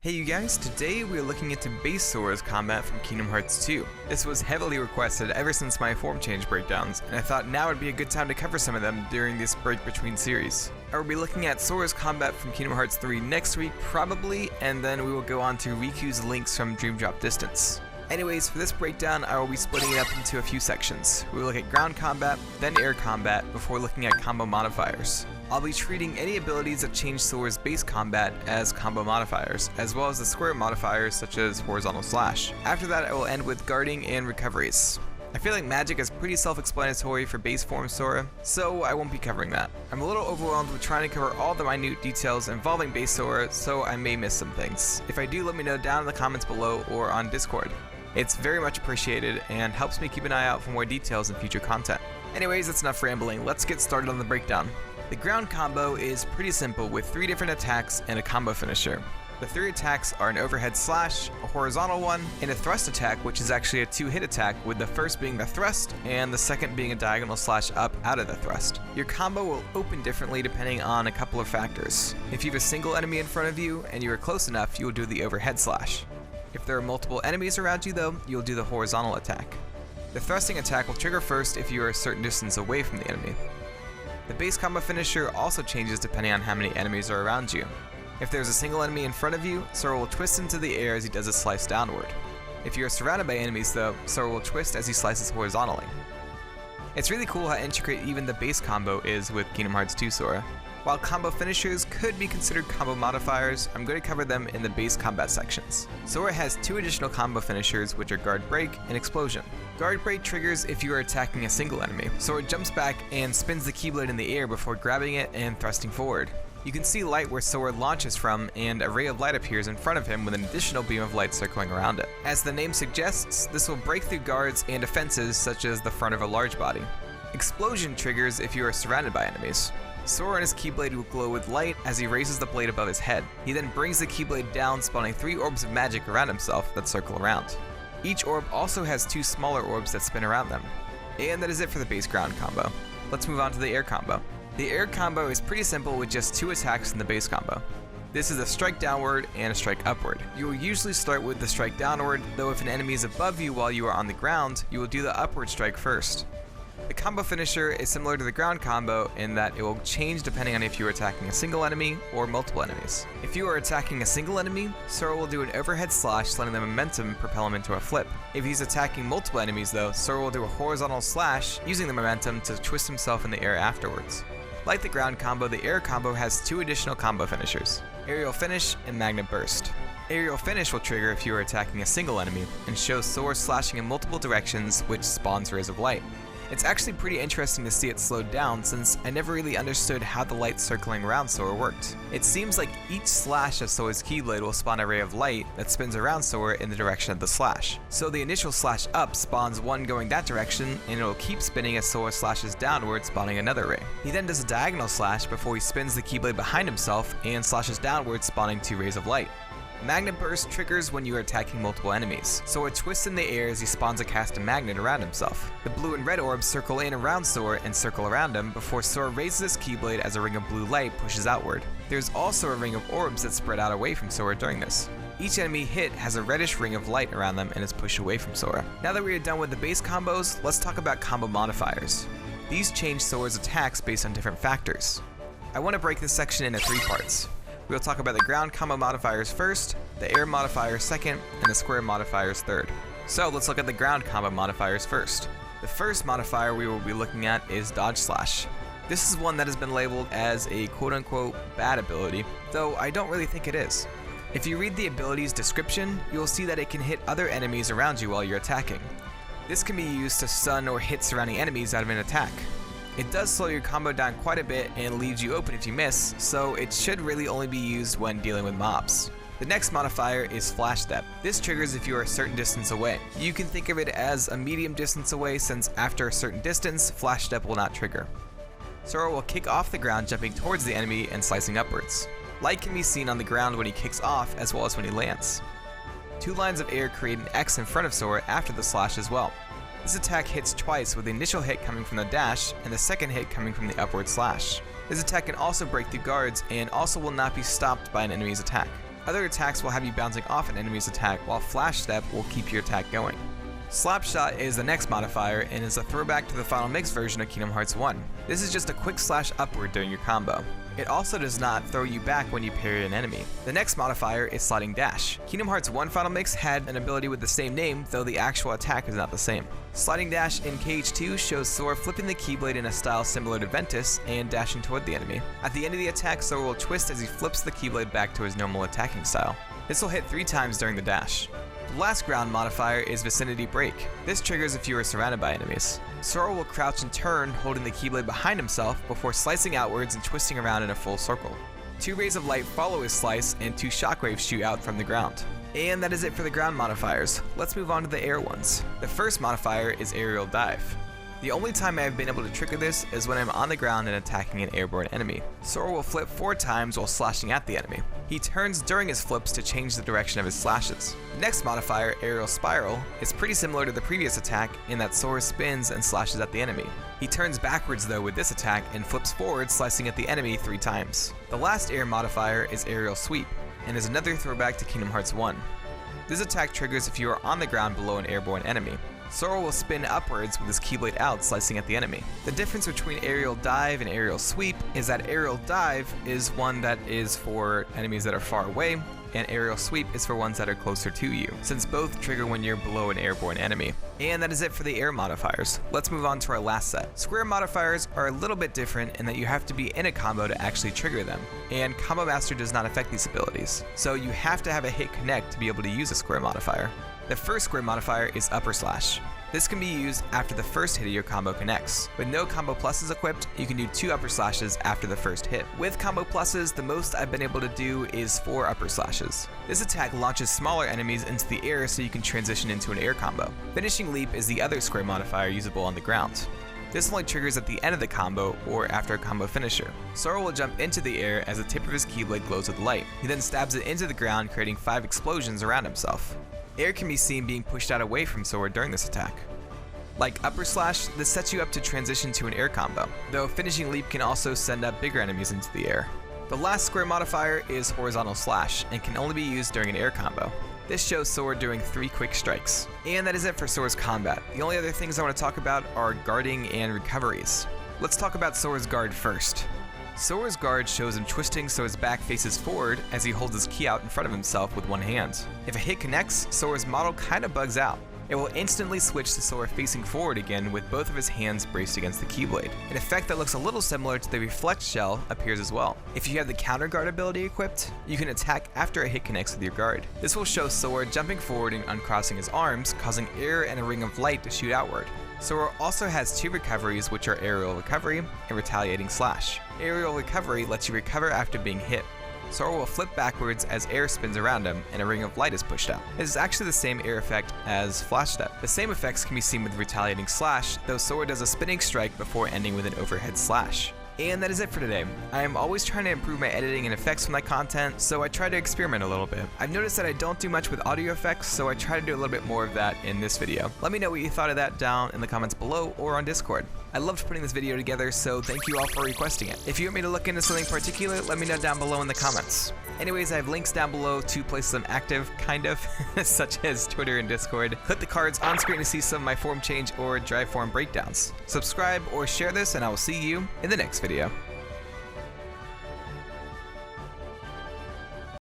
Hey you guys, today we are looking into base Sora's combat from Kingdom Hearts 2. This was heavily requested ever since my form change breakdowns, and I thought now would be a good time to cover some of them during this break between series. I will be looking at Sora's combat from Kingdom Hearts 3 next week probably, and then we will go on to Riku's links from Dream Drop Distance. Anyways, for this breakdown I will be splitting it up into a few sections. We will look at ground combat, then air combat, before looking at combo modifiers. I'll be treating any abilities that change Sora's base combat as combo modifiers, as well as the square modifiers such as horizontal slash. After that I will end with guarding and recoveries. I feel like magic is pretty self-explanatory for base form Sora, so I won't be covering that. I'm a little overwhelmed with trying to cover all the minute details involving base Sora, so I may miss some things. If I do, let me know down in the comments below or on Discord. It's very much appreciated and helps me keep an eye out for more details in future content. Anyways, that's enough rambling, let's get started on the breakdown. The ground combo is pretty simple with 3 different attacks and a combo finisher. The 3 attacks are an overhead slash, a horizontal one, and a thrust attack, which is actually a 2-hit attack, with the first being the thrust and the second being a diagonal slash up out of the thrust. Your combo will open differently depending on a couple of factors. If you have a single enemy in front of you and you are close enough, you will do the overhead slash. If there are multiple enemies around you though, you'll do the horizontal attack. The thrusting attack will trigger first if you are a certain distance away from the enemy. The base combo finisher also changes depending on how many enemies are around you. If there's a single enemy in front of you, Sora will twist into the air as he does a slice downward. If you are surrounded by enemies though, Sora will twist as he slices horizontally. It's really cool how intricate even the base combo is with Kingdom Hearts 2 Sora. While combo finishers could be considered combo modifiers, I'm going to cover them in the base combat sections. Sora has 2 additional combo finishers, which are Guard Break and Explosion. Guard Break triggers if you are attacking a single enemy. Sora jumps back and spins the Keyblade in the air before grabbing it and thrusting forward. You can see light where Sora launches from, and a ray of light appears in front of him with an additional beam of light circling around it. As the name suggests, this will break through guards and defenses such as the front of a large body. Explosion triggers if you are surrounded by enemies. Sora and his Keyblade will glow with light as he raises the blade above his head. He then brings the Keyblade down, spawning 3 orbs of magic around himself that circle around. Each orb also has 2 smaller orbs that spin around them. And that is it for the base ground combo. Let's move on to the air combo. The air combo is pretty simple with just 2 attacks in the base combo. This is a strike downward and a strike upward. You will usually start with the strike downward, though if an enemy is above you while you are on the ground, you will do the upward strike first. The combo finisher is similar to the ground combo in that it will change depending on if you are attacking a single enemy or multiple enemies. If you are attacking a single enemy, Sora will do an overhead slash, letting the momentum propel him into a flip. If he's attacking multiple enemies though, Sora will do a horizontal slash, using the momentum to twist himself in the air afterwards. Like the ground combo, the air combo has 2 additional combo finishers, Aerial Finish and Magna Burst. Aerial Finish will trigger if you are attacking a single enemy, and shows Sora slashing in multiple directions, which spawns rays of light. It's actually pretty interesting to see it slowed down since I never really understood how the light circling around Sora worked. It seems like each slash of Sora's Keyblade will spawn a ray of light that spins around Sora in the direction of the slash. So the initial slash up spawns one going that direction, and it will keep spinning as Sora slashes downward, spawning another ray. He then does a diagonal slash before he spins the Keyblade behind himself and slashes downward, spawning 2 rays of light. Magna Burst triggers when you are attacking multiple enemies. Sora twists in the air as he spawns a cast of magnet around himself. The blue and red orbs circle in around Sora and circle around him before Sora raises his Keyblade as a ring of blue light pushes outward. There's also a ring of orbs that spread out away from Sora during this. Each enemy hit has a reddish ring of light around them and is pushed away from Sora. Now that we are done with the base combos, let's talk about combo modifiers. These change Sora's attacks based on different factors. I want to break this section into 3 parts. We'll talk about the ground combo modifiers first, the air modifiers second, and the square modifiers third. So let's look at the ground combo modifiers first. The first modifier we will be looking at is Dodge Slash. This is one that has been labeled as a quote-unquote bad ability, though I don't really think it is. If you read the ability's description, you'll see that it can hit other enemies around you while you're attacking. This can be used to stun or hit surrounding enemies out of an attack. It does slow your combo down quite a bit and leaves you open if you miss, so it should really only be used when dealing with mobs. The next modifier is Flash Step. This triggers if you are a certain distance away. You can think of it as a medium distance away since after a certain distance, Flash Step will not trigger. Sora will kick off the ground jumping towards the enemy and slicing upwards. Light can be seen on the ground when he kicks off as well as when he lands. 2 lines of air create an X in front of Sora after the slash as well. This attack hits twice, with the initial hit coming from the dash and the second hit coming from the upward slash. This attack can also break through guards and also will not be stopped by an enemy's attack. Other attacks will have you bouncing off an enemy's attack, while Flash Step will keep your attack going. Slapshot is the next modifier and is a throwback to the Final Mix version of Kingdom Hearts 1. This is just a quick slash upward during your combo. It also does not throw you back when you parry an enemy. The next modifier is Sliding Dash. Kingdom Hearts 1 Final Mix had an ability with the same name, though the actual attack is not the same. Sliding Dash in KH2 shows Sora flipping the Keyblade in a style similar to Ventus and dashing toward the enemy. At the end of the attack, Sora will twist as he flips the Keyblade back to his normal attacking style. This will hit 3 times during the dash. The last ground modifier is Vicinity Break. This triggers if you are surrounded by enemies. Sora will crouch and turn, holding the Keyblade behind himself before slicing outwards and twisting around in a full circle. 2 rays of light follow his slice, and 2 shockwaves shoot out from the ground. And that is it for the ground modifiers. Let's move on to the air ones. The first modifier is Aerial Dive. The only time I have been able to trigger this is when I'm on the ground and attacking an airborne enemy. Sora will flip 4 times while slashing at the enemy. He turns during his flips to change the direction of his slashes. The next modifier, Aerial Spiral, is pretty similar to the previous attack in that Sora spins and slashes at the enemy. He turns backwards though with this attack and flips forward, slicing at the enemy 3 times. The last air modifier is Aerial Sweep, and is another throwback to Kingdom Hearts 1. This attack triggers if you are on the ground below an airborne enemy. Sora will spin upwards with his Keyblade out, slicing at the enemy. The difference between Aerial Dive and Aerial Sweep is that Aerial Dive is one that is for enemies that are far away, and Aerial Sweep is for ones that are closer to you, since both trigger when you're below an airborne enemy. And that is it for the air modifiers. Let's move on to our last set. Square modifiers are a little bit different in that you have to be in a combo to actually trigger them, and Combo Master does not affect these abilities, so you have to have a hit connect to be able to use a square modifier. The first square modifier is Upper Slash. This can be used after the first hit of your combo connects. With no combo pluses equipped, you can do 2 upper slashes after the first hit. With combo pluses, the most I've been able to do is 4 upper slashes. This attack launches smaller enemies into the air so you can transition into an air combo. Finishing Leap is the other square modifier usable on the ground. This only triggers at the end of the combo or after a combo finisher. Sora will jump into the air as the tip of his Keyblade glows with light. He then stabs it into the ground, creating 5 explosions around himself. Air can be seen being pushed out away from Sora during this attack. Like Upper Slash, this sets you up to transition to an air combo, though Finishing Leap can also send up bigger enemies into the air. The last square modifier is Horizontal Slash, and can only be used during an air combo. This shows Sora doing 3 quick strikes. And that is it for Sora's combat. The only other things I want to talk about are guarding and recoveries. Let's talk about Sora's guard first. Sora's guard shows him twisting so his back faces forward as he holds his key out in front of himself with one hand. If a hit connects, Sora's model kinda bugs out. It will instantly switch to Sora facing forward again with both of his hands braced against the Keyblade. An effect that looks a little similar to the Reflect Shell appears as well. If you have the Counter Guard ability equipped, you can attack after a hit connects with your guard. This will show Sora jumping forward and uncrossing his arms, causing air and a ring of light to shoot outward. Sora also has 2 recoveries, which are Aerial Recovery and Retaliating Slash. Aerial Recovery lets you recover after being hit. Sora will flip backwards as air spins around him and a ring of light is pushed out. This is actually the same air effect as Flash Step. The same effects can be seen with Retaliating Slash, though Sora does a spinning strike before ending with an overhead slash. And that is it for today. I am always trying to improve my editing and effects for my content, so I try to experiment a little bit. I've noticed that I don't do much with audio effects, so I try to do a little bit more of that in this video. Let me know what you thought of that down in the comments below or on Discord. I loved putting this video together, so thank you all for requesting it. If you want me to look into something particular, let me know down below in the comments. Anyways, I have links down below to places I'm active, kind of, such as Twitter and Discord. Click the cards on screen to see some of my form change or drive form breakdowns. Subscribe or share this, and I will see you in the next video.